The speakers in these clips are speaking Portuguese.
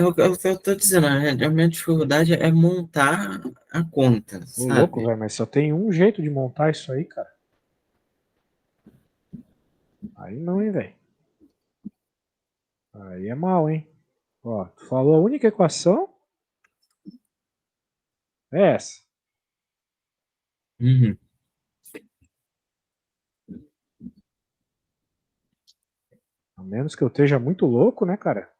o que eu tô dizendo, né? A minha dificuldade é montar a conta, Ô, louco, sabe? velho, mas só tem um jeito de montar isso aí, cara. Aí não, hein, velho. Aí é mal, hein. Ó, tu falou a única equação é essa. Uhum. A menos que eu esteja muito louco, né, cara?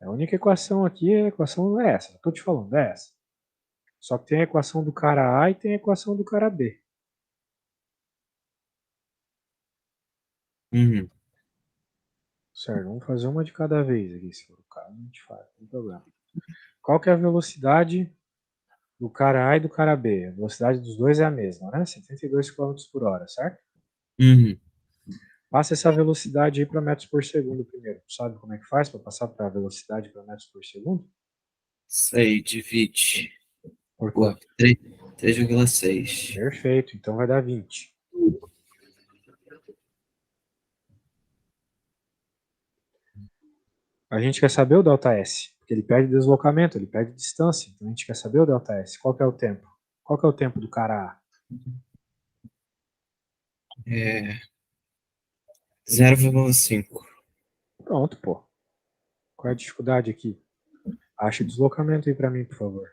A única equação aqui é a equação é essa. Eu tô te falando, é essa. Só que tem a equação do cara A e tem a equação do cara B. Uhum. Certo, vamos fazer uma de cada vez aqui, se for o caso, a gente faz, não tem problema. Qual que é a velocidade do cara A e do cara B? A velocidade dos dois é a mesma, né? 72 km por hora, certo? Uhum. Passa essa velocidade aí para metros por segundo primeiro. Tu sabe como é que faz para passar para a velocidade para metros por segundo? Isso aí, divide Por por quanto? 3,6. Perfeito, então vai dar 20. A gente quer saber o ΔS, porque ele pede deslocamento, ele pede distância. Então a gente quer saber o ΔS. Qual que é o tempo? Qual que é o tempo do cara A? É 0,5. Pronto, pô. Qual é a dificuldade aqui? Acha deslocamento aí para mim, por favor.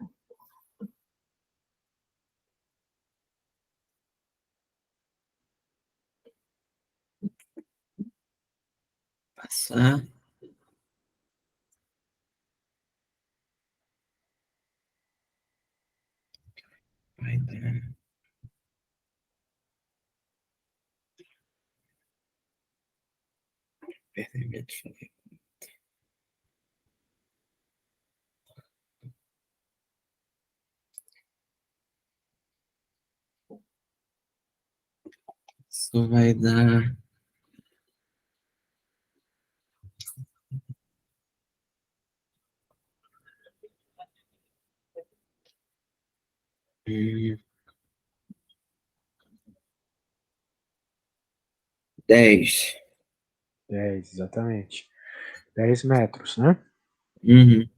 Passar. Vai dar. Perder minha dificuldade. Isso vai dar. 10. 10, exatamente. 10 metros, né? Uhum.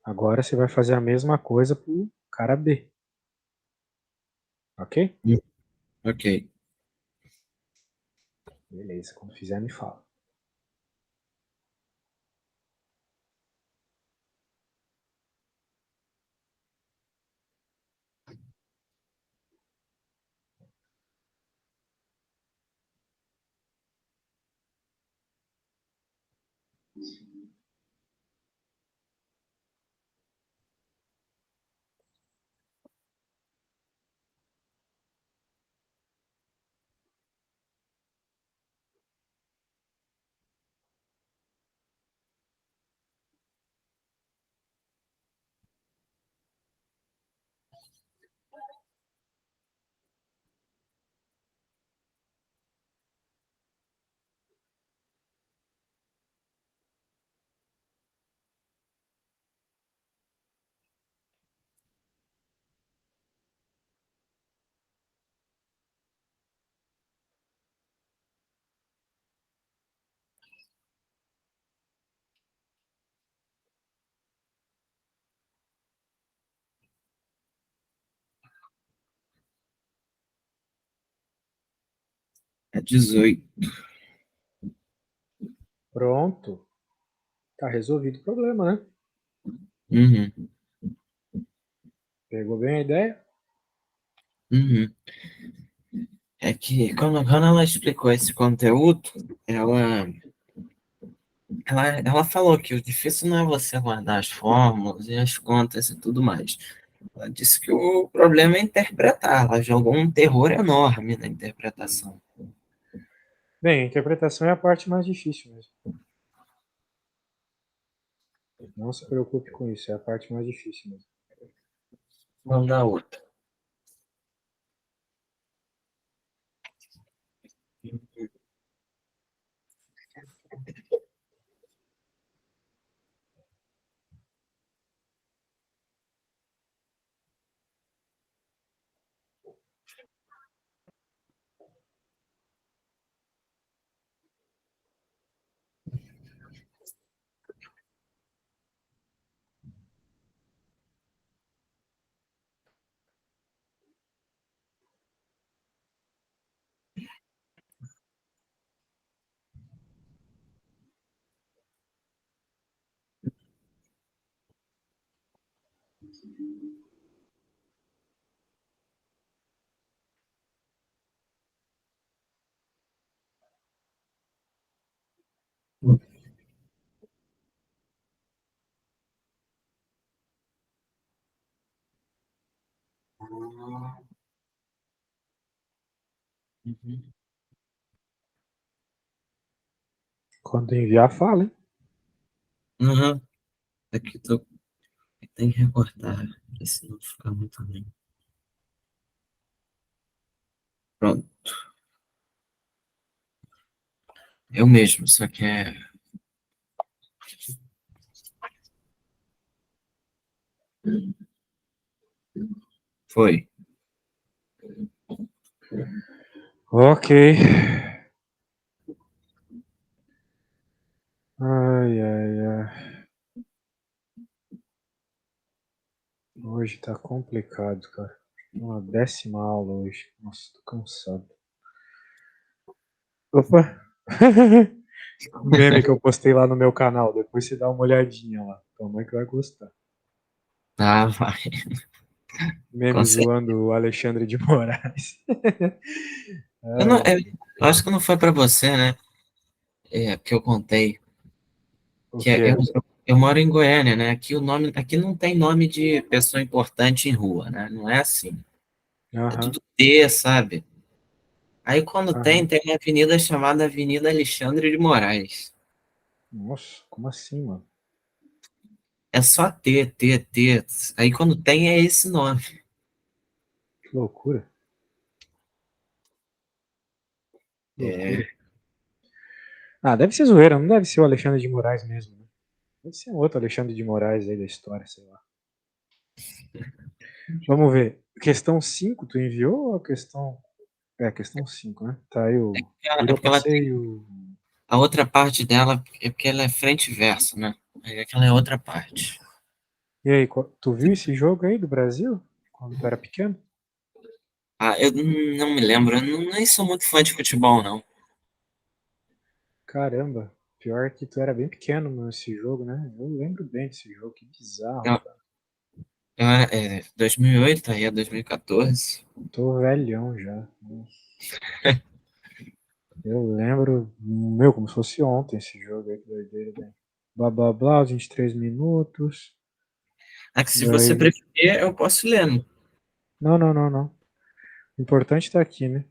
Agora você vai fazer a mesma coisa pro cara B, ok? Ok. Beleza, quando fizer me fala. É 18. Pronto. Tá resolvido o problema, né? Uhum. Pegou bem a ideia? Uhum. É que quando ela explicou esse conteúdo, ela, ela falou que o difícil não é você guardar as fórmulas e as contas e tudo mais. Ela disse que o problema é interpretar. Ela jogou um terror enorme na interpretação. Bem, a interpretação é a parte mais difícil mesmo. Não se preocupe com isso, é a parte mais difícil mesmo. Vamos dar outra. Uhum. Quando enviar, fala, hein? Uhum. Aqui tô. Tem que recortar, pra se não ficar muito ruim. Pronto. Eu mesmo, só que é. Foi. Ok. Ai, ai, ai. Hoje tá complicado, cara. Uma 10ª aula hoje. Nossa, tô cansado. Opa! O meme que eu postei lá no meu canal. Depois você dá uma olhadinha lá. Tua mãe que vai gostar. Tá, vai. Meme Com certeza. zoando o Alexandre de Moraes. Eu, não, Ai, eu acho que não foi pra você, né? É, que eu contei. o Que que é, é? eu moro em Goiânia, né? Aqui o nome, aqui não tem nome de pessoa importante em rua, né? Não é assim. É Aham, tudo T, sabe? Aí quando aham. tem uma avenida chamada Avenida Alexandre de Moraes. Nossa, como assim, mano? É só T, T, T. Aí quando tem é esse nome. Que loucura. Que É. loucura. Ah, deve ser zoeira, não deve ser o Alexandre de Moraes mesmo, né? Deve ser um outro Alexandre de Moraes aí da história, sei lá. Vamos ver. Questão 5 tu enviou ou a questão. É, questão 5, né? Tá aí o. É Virou porque ela passeio. a outra parte dela é porque ela é frente e verso, né? Aí aquela é outra parte. E aí, tu viu esse jogo aí do Brasil? Quando tu era pequeno? Ah, eu não me lembro, eu nem sou muito fã de futebol, não. Caramba, pior que tu era bem pequeno nesse jogo, né? Eu lembro bem desse jogo, que bizarro, Eu, cara. 2008, aí é 2014. Tô velhão já. Eu lembro, meu, como se fosse ontem esse jogo aí, que doideira, velho. Blá blá blá, os 23 minutos. Ah, que se você Daí. preferir, eu posso ler, né? Não, não, não, não. O importante tá aqui, né?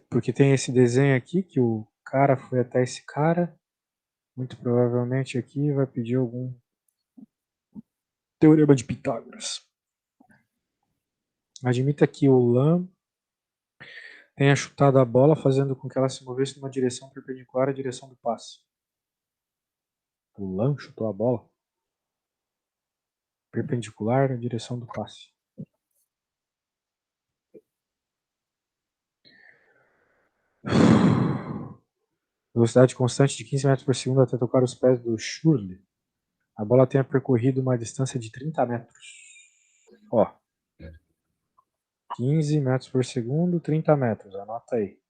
Porque tem esse desenho aqui que o cara foi até esse cara. Muito provavelmente aqui vai pedir algum teorema de Pitágoras. Admita que o Lam tenha chutado a bola, fazendo com que ela se movesse numa direção perpendicular à direção do passe. O Lam chutou a bola perpendicular à direção do passe. Velocidade constante de 15 metros por segundo até tocar os pés do Shurley. A bola tenha percorrido uma distância de 30 metros. Ó, 15 metros por segundo, 30 metros. Anota aí.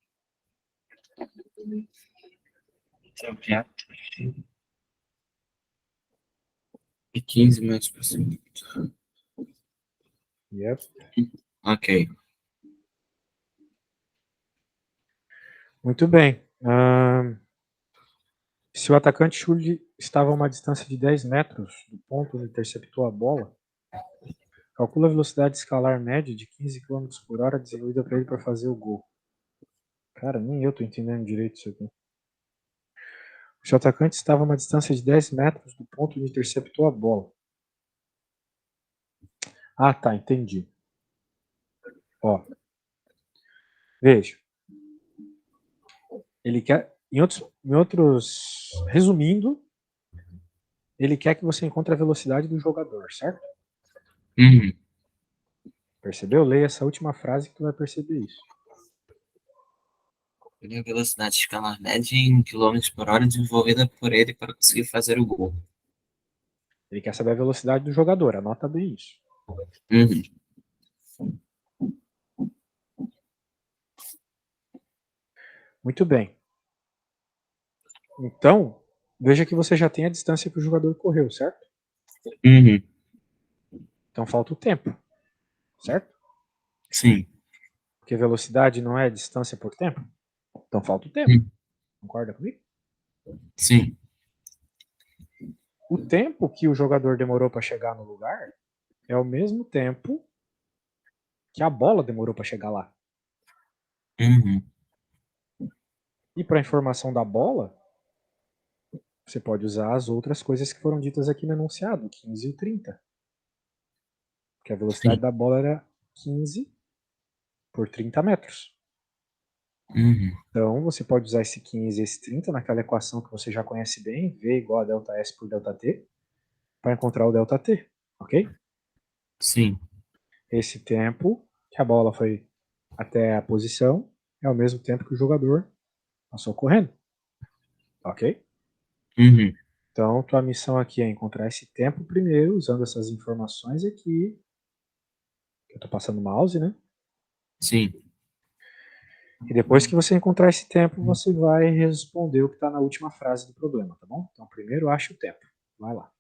E 15 metros por segundo. Yep. Ok. Muito bem. Se o atacante Shurley estava a uma distância de 10 metros do ponto onde interceptou a bola, calcula a velocidade escalar média de 15 km por hora desenvolvida para ele para fazer o gol. Cara, nem eu tô entendendo direito isso aqui. Se o atacante estava a uma distância de 10 metros do ponto onde interceptou a bola. Ah, tá, entendi. Ó, veja. Ele quer, resumindo, ele quer que você encontre a velocidade do jogador, certo? Uhum. Percebeu? Leia essa última frase que tu vai perceber isso. A velocidade escalar média em quilômetros por hora desenvolvida por ele para conseguir fazer o gol. Ele quer saber a velocidade do jogador, anota bem isso. Uhum. Muito bem. Então, veja que você já tem a distância que o jogador correu, certo? Uhum. Então falta o tempo, certo? Sim. Porque velocidade não é distância por tempo. Então falta o tempo. Hum. Concorda comigo? Sim. O tempo que o jogador demorou para chegar no lugar é o mesmo tempo que a bola demorou para chegar lá. Uhum. E para a informação da bola, você pode usar as outras coisas que foram ditas aqui no enunciado, o 15 e o 30. Porque a velocidade Sim. da bola era 15 por 30 metros. Uhum. Então, você pode usar esse 15 e esse 30 naquela equação que você já conhece bem, V igual a ΔS por ΔT, para encontrar o ΔT, ok? Sim. Esse tempo que a bola foi até a posição é o mesmo tempo que o jogador passou correndo, ok? Uhum. Então, tua missão aqui é encontrar esse tempo primeiro, usando essas informações aqui, que eu estou passando o mouse, né? Sim. E depois que você encontrar esse tempo, você vai responder o que está na última frase do problema, tá bom? Então, primeiro acha o tempo. Vai lá.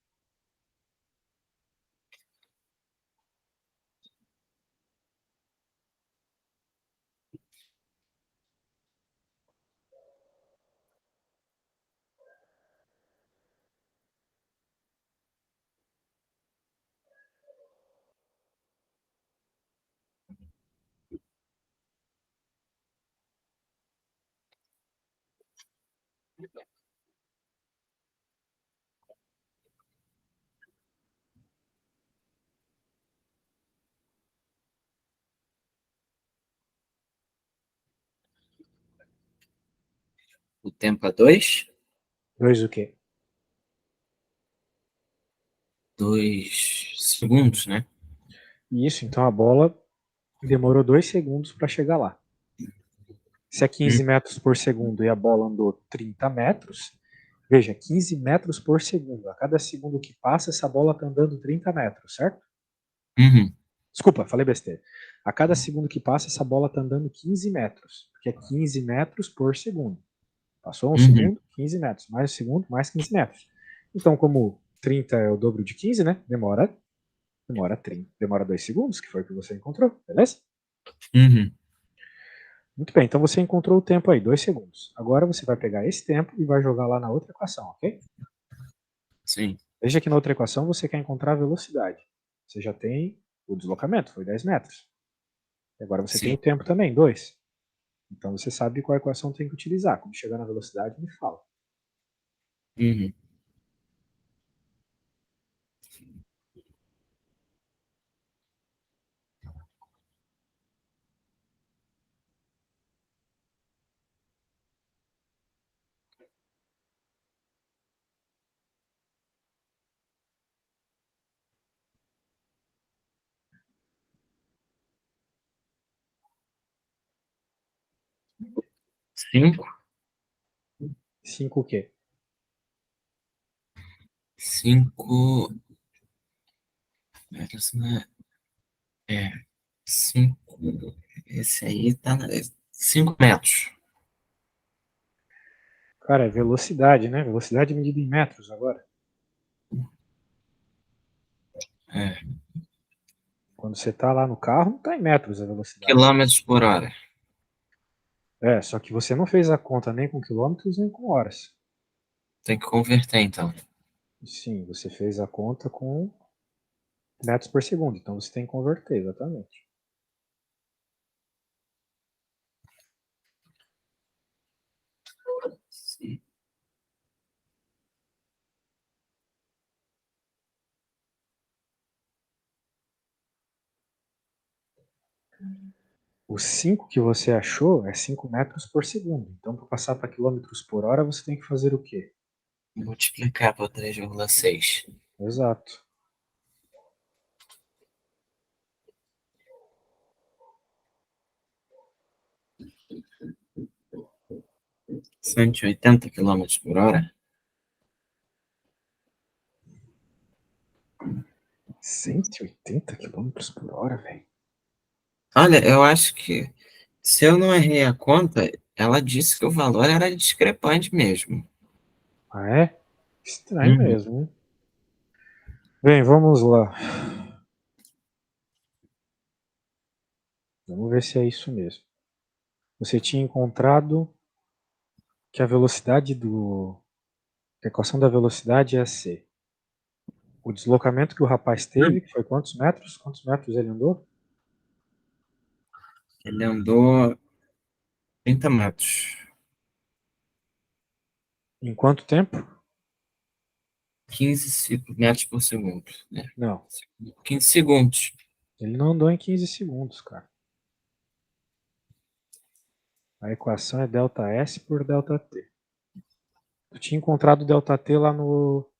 O tempo é 2? 2 o quê? 2 segundos, né? Isso, então a bola demorou 2 segundos para chegar lá. Se é 15 Hum. metros por segundo e a bola andou 30 metros, veja, 15 metros por segundo. A cada segundo que passa, essa bola está andando 30 metros, certo? Uhum. Desculpa, falei besteira. A cada segundo que passa, essa bola está andando 15 metros, porque é 15 metros por segundo. Passou um Uhum. segundo, 15 metros. Mais um segundo, mais 15 metros. Então, como 30 é o dobro de 15, né? Demora 30, demora 2 segundos, que foi o que você encontrou, beleza? Uhum. Muito bem, então você encontrou o tempo aí, 2 segundos. Agora você vai pegar esse tempo e vai jogar lá na outra equação, ok? Sim. Veja que na outra equação você quer encontrar a velocidade. Você já tem o deslocamento, foi 10 metros. E agora você tem o Sim. tempo também, 2. Então você sabe qual equação tem que utilizar. Quando chegar na velocidade, me fala. Uhum. Cinco. 5 o quê? 5. É. 5. Esse aí tá 5 metros. Cara, é velocidade, né? Velocidade medida em metros agora. É. Quando você está lá no carro, não está em metros a velocidade. Quilômetros por hora. É, só que você não fez a conta nem com quilômetros nem com horas. Tem que converter, então. Sim, você fez a conta com metros por segundo. Então você tem que converter, exatamente. Sim. O 5 que você achou é 5 metros por segundo. Então, para passar para quilômetros por hora, você tem que fazer o quê? Multiplicar por 3,6. Exato. Cento e oitenta quilômetros por hora. 180 quilômetros por hora, velho. Olha, eu acho que, se eu não errei a conta, ela disse que o valor era discrepante mesmo. Ah, é? Estranho Uhum. mesmo, hein? Bem, vamos lá. Vamos ver se é isso mesmo. Você tinha encontrado que a velocidade que a equação da velocidade é C. O deslocamento que o rapaz teve, que foi quantos metros? Quantos metros ele andou? Ele andou 30 metros. Em quanto tempo? 15 metros por segundo, né? Não, 15 segundos. ele não andou em 15 segundos, cara. A equação é ΔS por ΔT. Tu tinha encontrado o ΔT lá no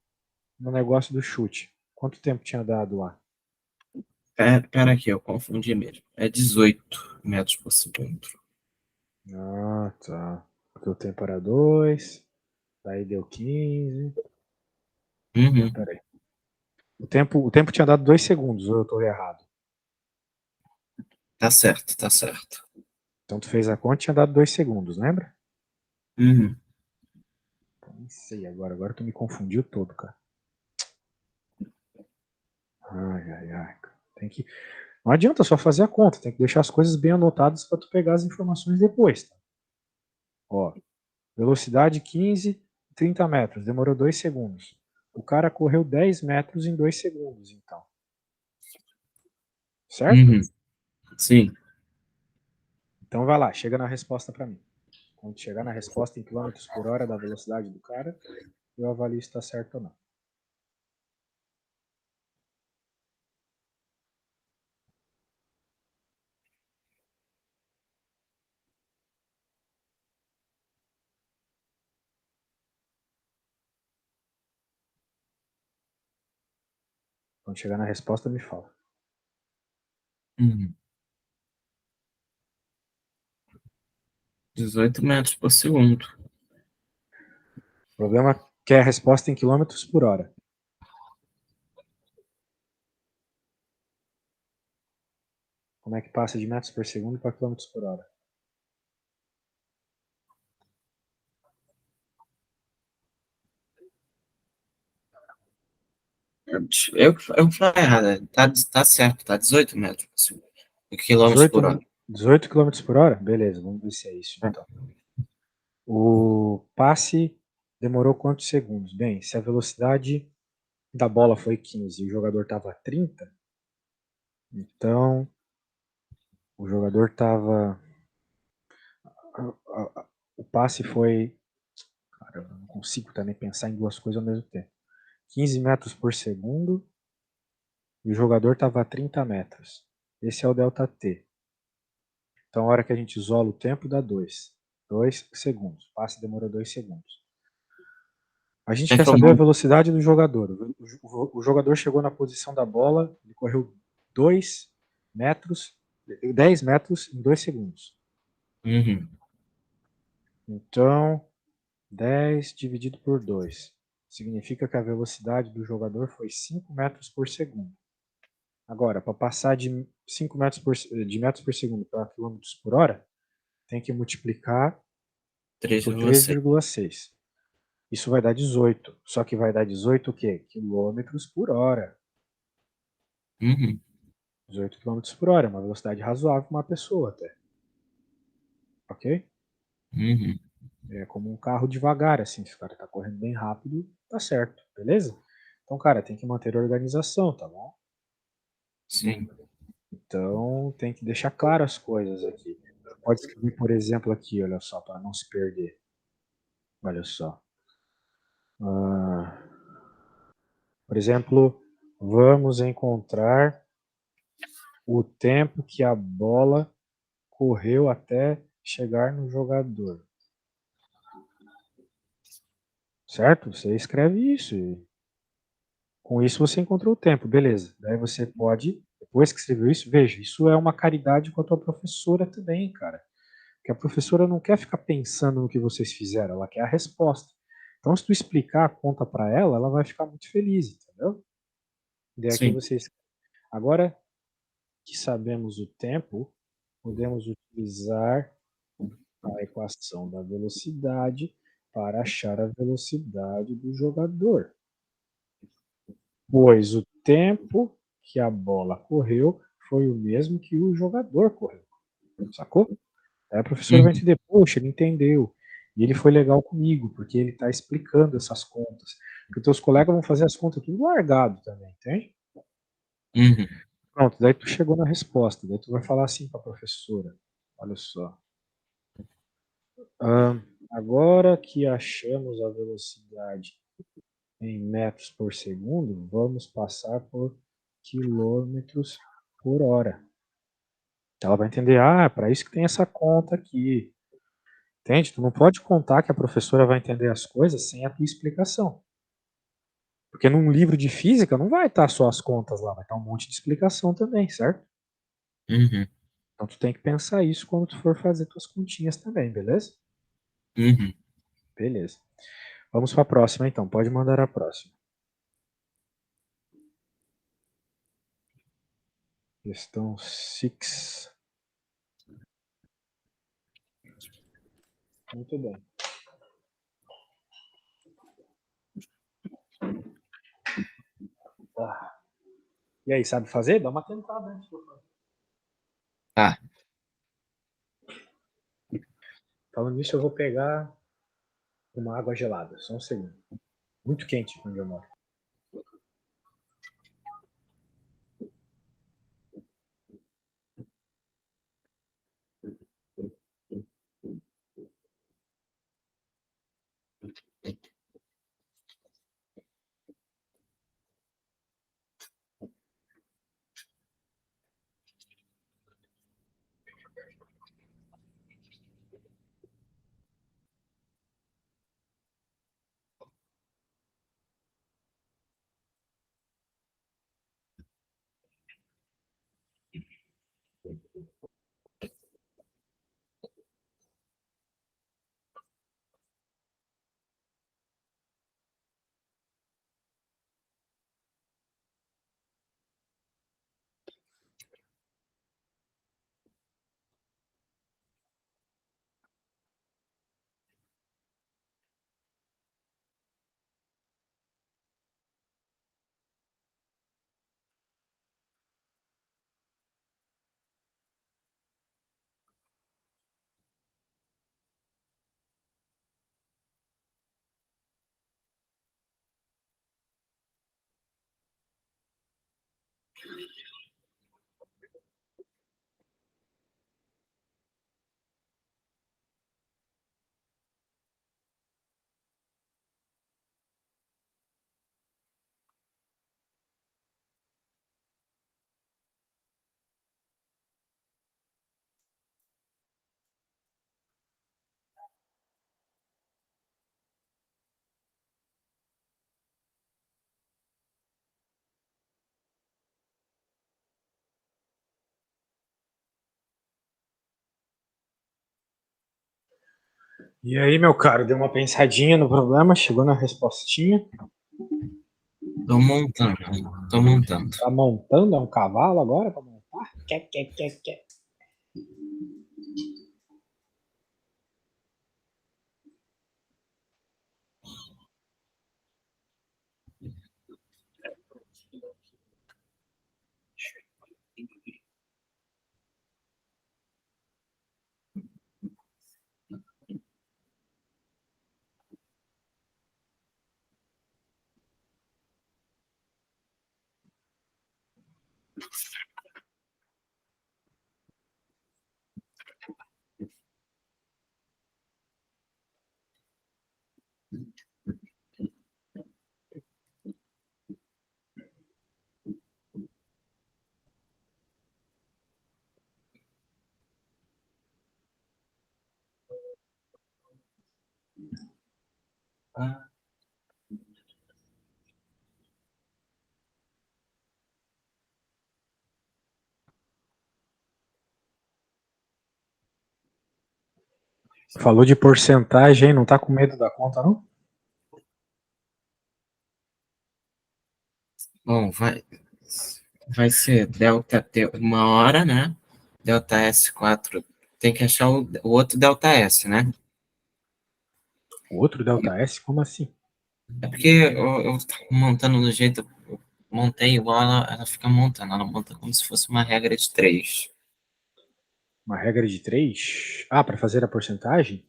negócio do chute. Quanto tempo tinha dado lá? Pera aqui, eu confundi mesmo. É 18 metros por segundo. Ah, tá. Porque o tempo era 2, daí deu 15. Uhum. Peraí. O tempo tinha dado 2 segundos, ou eu tô errado? Tá certo, tá certo. Então tu fez a conta e tinha dado 2 segundos, lembra? Uhum. Nem sei agora. Agora tu me confundiu todo, cara. Ai, ai, ai. Tem que... Não adianta só fazer a conta, tem que deixar as coisas bem anotadas para tu pegar as informações depois. Tá? Ó, velocidade 15, 30 metros, demorou 2 segundos. O cara correu 10 metros em 2 segundos, então. Certo? Uhum. Sim. Então vai lá, chega na resposta para mim. Quando chegar na resposta em quilômetros por hora da velocidade do cara, eu avalio se está certo ou não. Quando chegar na resposta, me fala. Uhum. 18 metros por segundo. O problema é que é a resposta em quilômetros por hora. Como é que passa de metros por segundo para quilômetros por hora? Eu falei errado. Tá certo, tá 18 metros por segundo. Quilômetros 18, por hora. 18 km por hora? Beleza, vamos ver se é isso então. O passe demorou quantos segundos? Bem, se a velocidade da bola foi 15 e o jogador estava a 30, então o jogador estava. O passe foi. Cara, eu não consigo também pensar em duas coisas ao mesmo tempo. 15 metros por segundo e o jogador estava a 30 metros. Esse é o ΔT. Então, a hora que a gente isola o tempo, dá 2. 2 segundos. O passe demorou 2 segundos. A gente quer saber a velocidade do jogador. O jogador chegou na posição da bola, ele correu 2 metros, 10 metros em 2 segundos. Uhum. Então, 10 dividido por 2 significa que a velocidade do jogador foi 5 metros por segundo. Agora, para passar de 5 metros por segundo para quilômetros por hora, tem que multiplicar por 3,6. 3,6. Isso vai dar 18. Só que vai dar 18 o quê? Quilômetros por hora. Uhum. 18 quilômetros por hora, é uma velocidade razoável para uma pessoa até. Ok? Uhum. É como um carro devagar, assim, se o cara tá correndo bem rápido, tá certo, beleza? Então, cara, tem que manter a organização, tá bom? Sim. Então, tem que deixar claras as coisas aqui. Pode escrever, por exemplo, aqui, olha só, para não se perder. Olha só. Por exemplo, vamos encontrar o tempo que a bola correu até chegar no jogador. Certo? Você escreve isso. Com isso você encontrou o tempo, beleza. Daí você pode, depois que escreveu isso, veja, isso é uma caridade com a tua professora também, cara. Porque a professora não quer ficar pensando no que vocês fizeram, ela quer a resposta. Então, se tu explicar a conta para ela, ela vai ficar muito feliz, entendeu? Daí aqui Sim. vocês. Agora que sabemos o tempo, podemos utilizar a equação da velocidade para achar a velocidade do jogador. Pois o tempo que a bola correu foi o mesmo que o jogador correu. Sacou? Aí a professora vai Uhum. entender, poxa, ele entendeu. E ele foi legal comigo, porque ele está explicando essas contas. Porque teus colegas vão fazer as contas tudo largado também, entende? Uhum. Pronto, daí tu chegou na resposta. Daí tu vai falar assim para a professora. Olha só. Agora que achamos a velocidade em metros por segundo, vamos passar por quilômetros por hora. Ela vai entender, para isso que tem essa conta aqui. Entende? Tu não pode contar que a professora vai entender as coisas sem a tua explicação. Porque num livro de física não vai estar só as contas lá, vai estar um monte de explicação também, certo? Uhum. Então tu tem que pensar isso quando tu for fazer tuas continhas também, beleza? Uhum. Beleza. Vamos para a próxima então, pode mandar a próxima. Questão 6. Muito bem. E aí, sabe fazer? Dá uma tentada antes de eu fazer. Tá. Falando nisso, eu vou pegar uma água gelada, só um segundo. Muito quente onde eu moro. E aí, meu caro, deu uma pensadinha no problema, chegou na respostinha. Tô montando. Tô montando. Tá montando, é um cavalo agora pra montar? Quer. Ah, Falou de porcentagem, não tá com medo da conta, não? bom, vai ser delta T 1 hora, né? Delta S4. Tem que achar o outro delta S, né? O outro delta S, como assim? É porque eu tava montando do jeito. Eu montei igual ela fica montando. Ela monta como se fosse uma regra de três. Uma regra de 3? Ah, para fazer a porcentagem?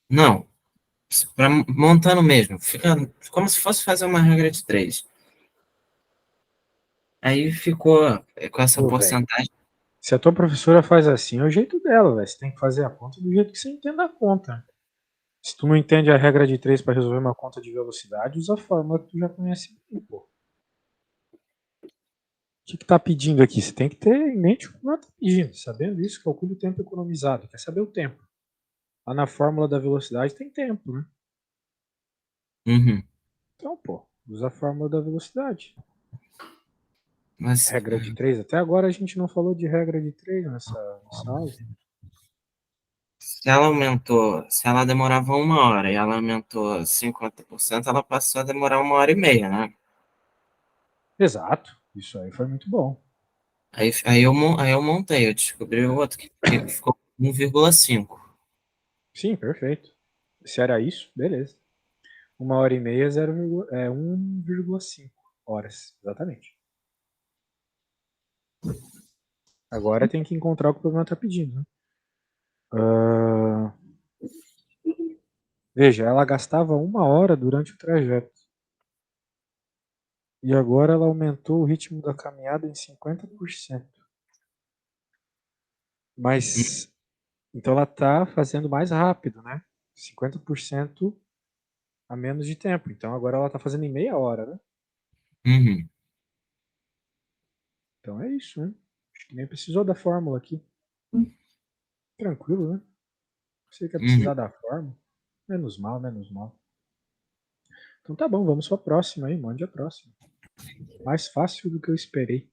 Não, montando mesmo. Fica como se fosse fazer uma regra de três. Aí ficou com essa Pô, velho. porcentagem. Se a tua professora faz assim, é o jeito dela, velho. Você tem que fazer a conta do jeito que você entende a conta. Se tu não entende a regra de 3 para resolver uma conta de velocidade, usa a fórmula que tu já conhece bem, pô. O que tá pedindo aqui? Você tem que ter em mente o que ela tá pedindo. Sabendo isso, calcule o tempo economizado. Quer saber o tempo. Lá na fórmula da velocidade tem tempo, né? Uhum. Então, pô, usa a fórmula da velocidade. Mas Regra de 3. Até agora a gente não falou de regra de 3 nessa aula. se ela demorava 1 hora e ela aumentou 50%, ela passou a demorar 1 hora e meia, né? Exato. Isso aí foi muito bom. Aí eu montei, eu descobri o outro que ficou 1,5. Sim, perfeito. Se era isso, beleza. 1 hora e meia, 1,5 horas. Exatamente. Agora tem que encontrar o que o problema está pedindo. Né? Veja, ela gastava 1 hora durante o trajeto. E agora ela aumentou o ritmo da caminhada em 50%. Mas, então ela está fazendo mais rápido, né? 50% a menos de tempo. Então agora ela está fazendo em meia hora, né? Uhum. Então é isso, né? Acho que nem precisou da fórmula aqui. Tranquilo, né? Você quer Uhum. precisar da fórmula? Menos mal, menos mal. Então tá bom, vamos para a próxima aí, mande a próxima. Mais fácil do que eu esperei.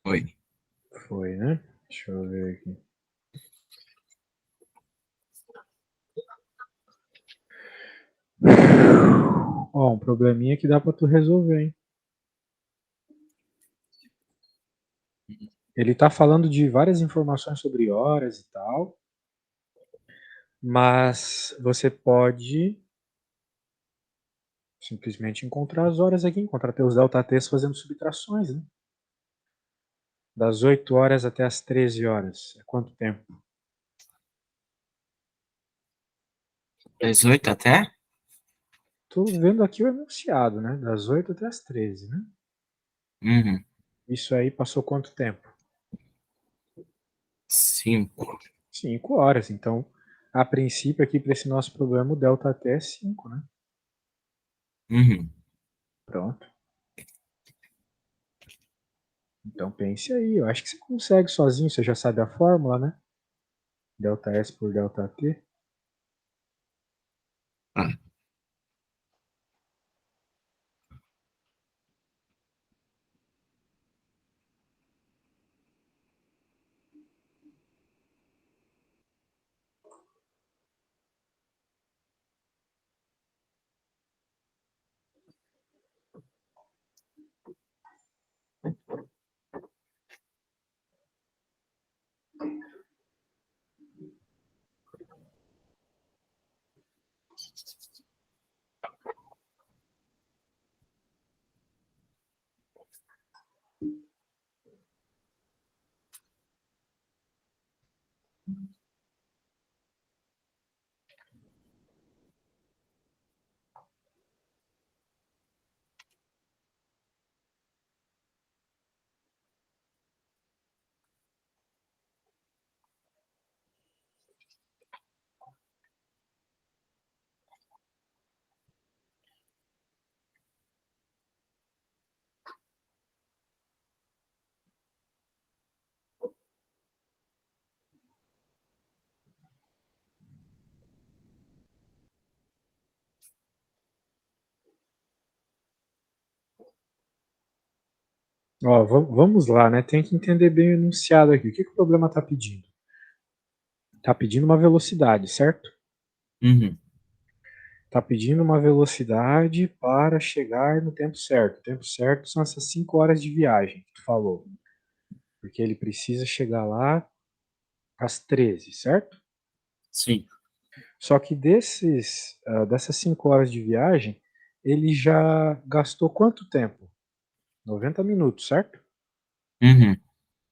Foi. Foi, né? Deixa eu ver aqui. Ó, um probleminha que dá pra tu resolver, hein? Ele tá falando de várias informações sobre horas e tal, mas você pode simplesmente encontrar as horas aqui, encontrar teus delta T's fazendo subtrações, né? Das 8 horas até as 13 horas. É quanto tempo? 18 até? Tô vendo aqui o enunciado, né? Das 8 até as 13, né? Uhum. Isso aí passou quanto tempo? 5. 5 horas. Então, a princípio aqui para esse nosso problema, o delta T é 5, né? Uhum. Pronto. Então pense aí. Eu acho que você consegue sozinho. Você já sabe a fórmula, né? Delta S por delta T. Ah, Ó, vamos lá, né? Tem que entender bem o enunciado aqui. O que o problema está pedindo? Está pedindo uma velocidade, certo? Uhum. Está pedindo uma velocidade para chegar no tempo certo. O tempo certo são essas 5 horas de viagem que tu falou. Porque ele precisa chegar lá às 13, certo? Sim. Só que dessas 5 horas de viagem, ele já gastou quanto tempo? 90 minutos, certo? Uhum.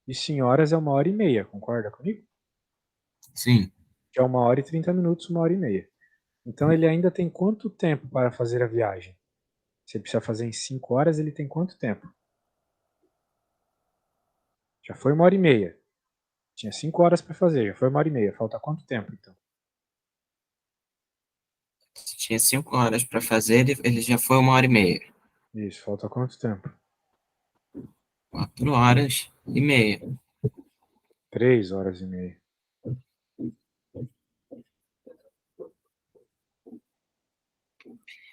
E senhoras é 1h30, concorda comigo? Sim. Que é 1h30 minutos, 1h30. Então ele ainda tem quanto tempo para fazer a viagem? Se ele precisa fazer em 5 horas, ele tem quanto tempo? Já foi 1h30. Tinha 5 horas para fazer, já foi 1h30. Falta quanto tempo, então? Tinha 5 horas para fazer, ele já foi 1 hora e meia. Isso, falta quanto tempo? 4 horas e meia. 3h30.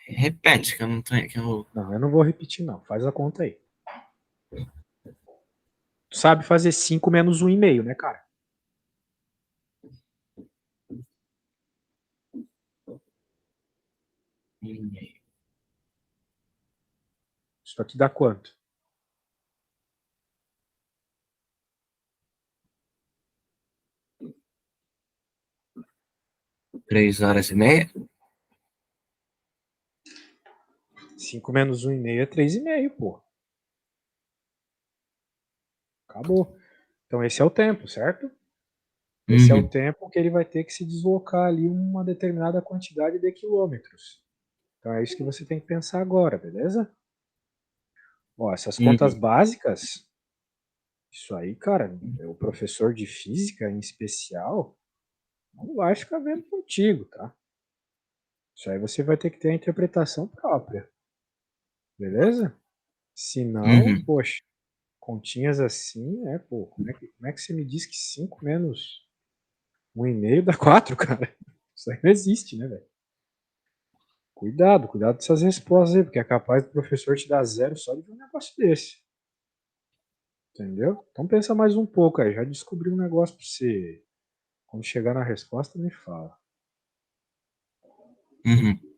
Repete, que eu não tenho. Que eu... Não, eu não vou repetir, não. Faz a conta aí. Tu sabe fazer 5 menos 1,5, né, cara? Isso aqui dá quanto? 3 horas e meia? 5 menos 1,5 é 3,5, pô. Acabou. Então esse é o tempo, certo? Esse é o Uhum. tempo que ele vai ter que se deslocar ali uma determinada quantidade de quilômetros. Então é isso que você tem que pensar agora, beleza? Ó, essas contas Uhum. básicas, isso aí, cara, o professor de física em especial não vai ficar vendo contigo, tá? Isso aí você vai ter que ter a interpretação própria, beleza? Se não, Uhum. poxa, continhas assim, pô, como é que você me diz que 5 menos 1,5 dá 4, cara? Isso aí não existe, né, velho? Cuidado com essas respostas aí, porque é capaz do professor te dar zero só de ver um negócio desse. Entendeu? Então pensa mais um pouco aí, já descobri um negócio pra você. Quando chegar na resposta, me fala. Uhum.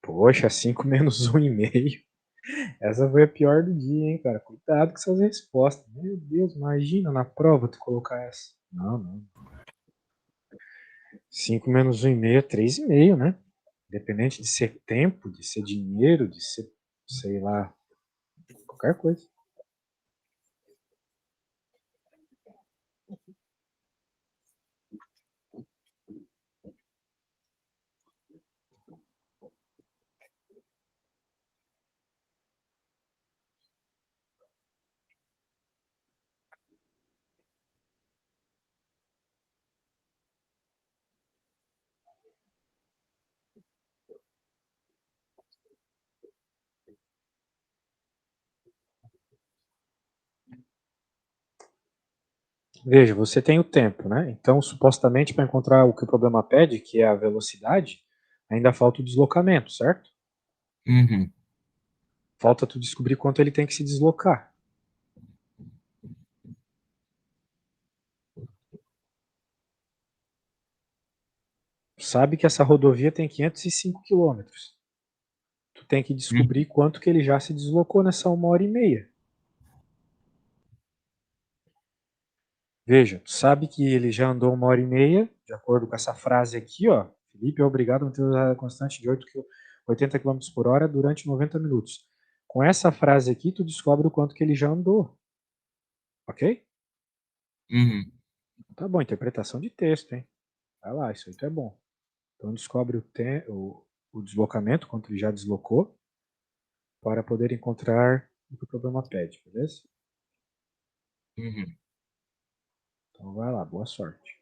Poxa, 5 menos 1,5. Essa foi a pior do dia, hein, cara? Cuidado com essas respostas. Meu Deus, imagina na prova tu colocar essa. Não, não. 5 menos 1,5 é 3,5, né? Independente de ser tempo, de ser dinheiro, de ser, sei lá, qualquer coisa. Veja, você tem o tempo, né? Então, supostamente, para encontrar o que o problema pede, que é a velocidade, ainda falta o deslocamento, certo? Uhum. Falta tu descobrir quanto ele tem que se deslocar. Sabe que essa rodovia tem 505 quilômetros. Tu tem que Uhum. descobrir quanto que ele já se deslocou nessa 1h30. Veja, tu sabe que ele já andou 1h30, de acordo com essa frase aqui, ó. Felipe é obrigado a manter a constante de 80 km por hora durante 90 minutos. Com essa frase aqui, tu descobre o quanto que ele já andou, ok? Uhum. Tá bom, interpretação de texto, hein? Vai lá, isso aí tu é bom. Então descobre o deslocamento, quanto ele já deslocou. para poder encontrar o que o problema pede, beleza? Uhum. Então vai lá, boa sorte.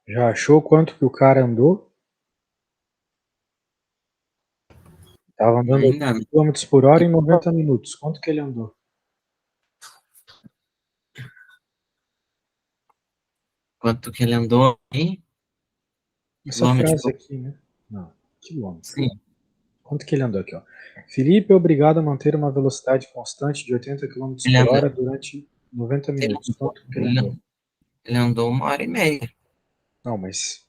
Já achou quanto que o cara andou? Tava andando Ainda 80 km por hora em 90 minutos. Quanto que ele andou? quanto que ele andou em Essa quilômetros frase por... aqui, né? Não, quilômetro. Sim, Quanto que ele andou aqui, ó? Felipe é obrigado a manter uma velocidade constante de 80 km ele por andou, hora durante 90 ele minutos. andou, Quanto que ele andou? ele andou 1 hora e meia. Não, mas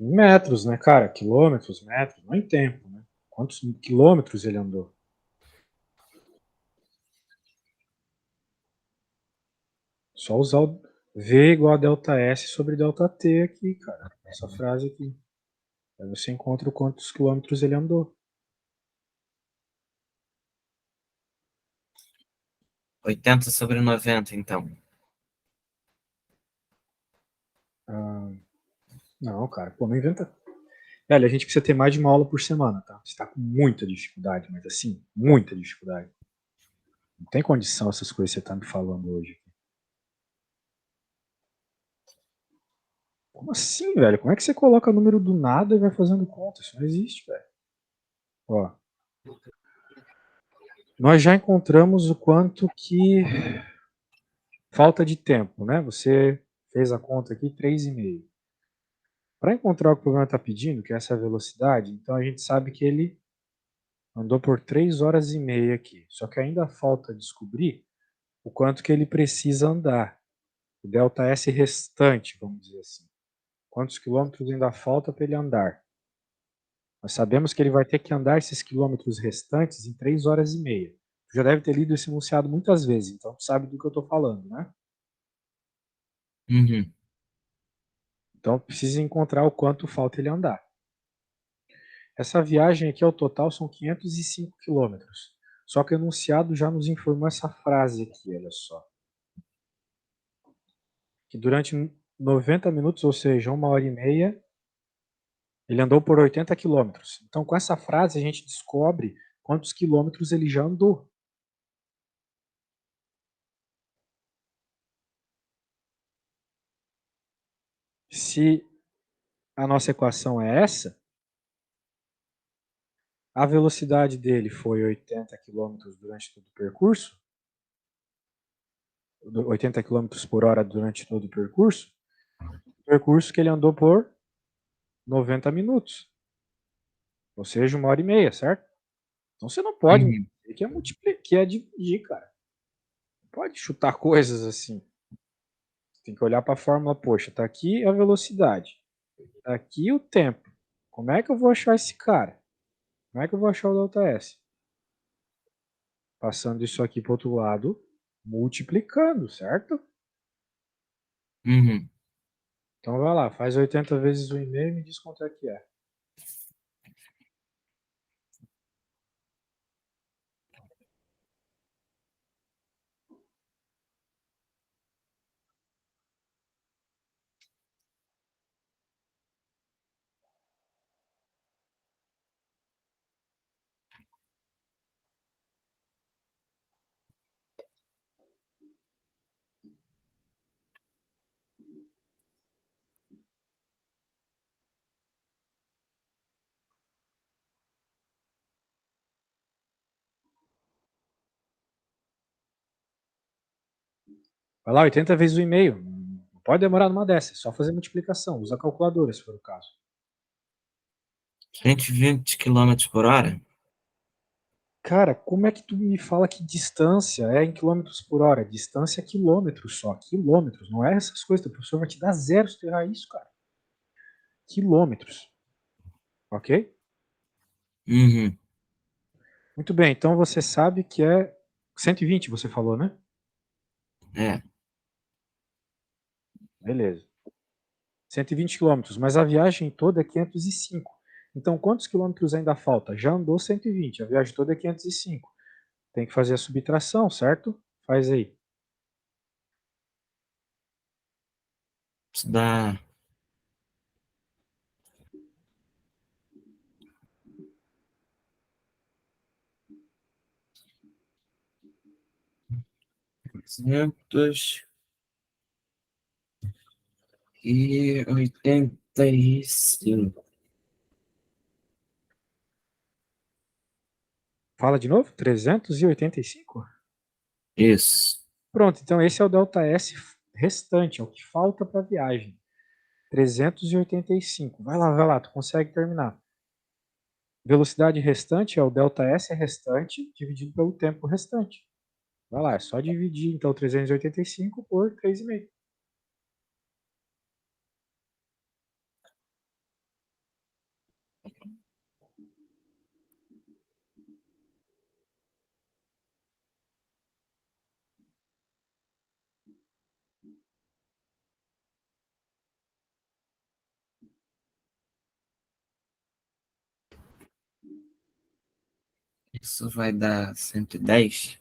em metros, né, cara? Quilômetros, metros, não em tempo, né? Quantos quilômetros ele andou? Só usar o V igual a delta S sobre delta T aqui, cara. Essa frase aqui. Aí você encontra o quantos quilômetros ele andou. 80/90, então. Ah, não, cara, pô, não inventa. Velho, a gente precisa ter mais de uma aula por semana, tá? Você tá com muita dificuldade, mas assim, muita dificuldade. Não tem condição essas coisas que você tá me falando hoje. Como assim, velho? Como é que você coloca número do nada e vai fazendo conta? Isso não existe, velho. Ó, nós já encontramos o quanto que falta de tempo, né? Você fez a conta aqui, 3,5. Para encontrar o que o programa está pedindo, que é essa velocidade, então a gente sabe que ele andou por 3 horas e meia aqui. Só que ainda falta descobrir o quanto que ele precisa andar. O delta S restante, vamos dizer assim. Quantos quilômetros ainda falta para ele andar? Nós sabemos que ele vai ter que andar esses quilômetros restantes em 3 horas e meia. Tu já deve ter lido esse enunciado muitas vezes, então tu sabe do que eu estou falando, né? Uhum. Então precisa encontrar o quanto falta ele andar. Essa viagem aqui ao total são 505 quilômetros. Só que o enunciado já nos informou essa frase aqui, olha só. Que durante 90 minutos, ou seja, 1 hora e meia, ele andou por 80 quilômetros. Então, com essa frase, a gente descobre quantos quilômetros ele já andou. Se a nossa equação é essa, a velocidade dele foi 80 quilômetros durante todo o percurso, 80 quilômetros por hora durante todo o percurso que ele andou por 90 minutos, ou seja, 1 hora e meia, certo? Então você não pode me Uhum. dizer que é multiplicar, que é dividir, cara. Não pode chutar coisas assim. Tem que olhar para a fórmula, poxa, tá aqui a velocidade, tá aqui o tempo. Como é que eu vou achar esse cara? Como é que eu vou achar o delta S? Passando isso aqui para o outro lado, multiplicando, certo? Uhum. Então vai lá, faz 80 vezes 1,5 e me diz quanto é que é. Vai lá, 80 vezes 1,5. Não pode demorar numa dessa, é só fazer multiplicação. Usa a calculadora, se for o caso. 120 quilômetros por hora? Cara, como é que tu me fala que distância é em quilômetros por hora? Distância é quilômetros só, quilômetros. Não é essas coisas, o professor vai te dar zero se tu errar isso, cara. Quilômetros, ok? Uhum. Muito bem, então você sabe que é 120, você falou, né? É. Beleza. 120 quilômetros, mas a viagem toda é 505. Então, quantos quilômetros ainda falta? Já andou 120, a viagem toda é 505. Tem que fazer a subtração, certo? Faz aí. Isso dá 200. E 85. Fala de novo? 385? Isso. Pronto, então esse é o ΔS restante, é o que falta para a viagem. 385. Vai lá, tu consegue terminar. Velocidade restante é o ΔS restante dividido pelo tempo restante. Vai lá, é só dividir então 385 por 3,5. Isso vai dar 110?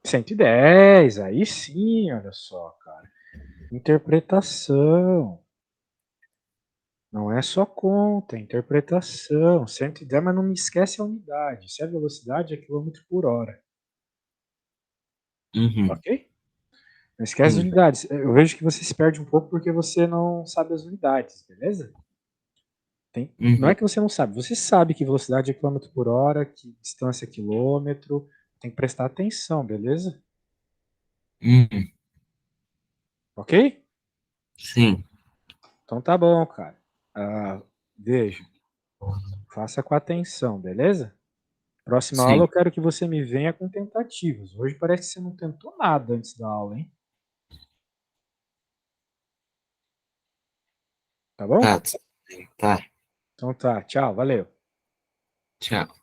110, aí sim, olha só, cara. Interpretação. Não é só conta, é interpretação. 110, mas não me esquece a unidade. Se a velocidade é quilômetro por hora. Uhum. Ok? Não esquece as Sim. unidades. Eu vejo que você se perde um pouco porque você não sabe as unidades, beleza? Não é Uhum. que você não sabe, você sabe que velocidade é quilômetro por hora, que distância é quilômetro. Tem que prestar atenção, beleza? Uhum. Ok? Sim. Então tá bom, cara. Veja, faça com atenção, beleza? Próxima aula eu Sim. quero que você me venha com tentativas. Hoje parece que você não tentou nada antes da aula, hein? Tá bom? Tá. Tá. Então tá, tchau, valeu. Tchau.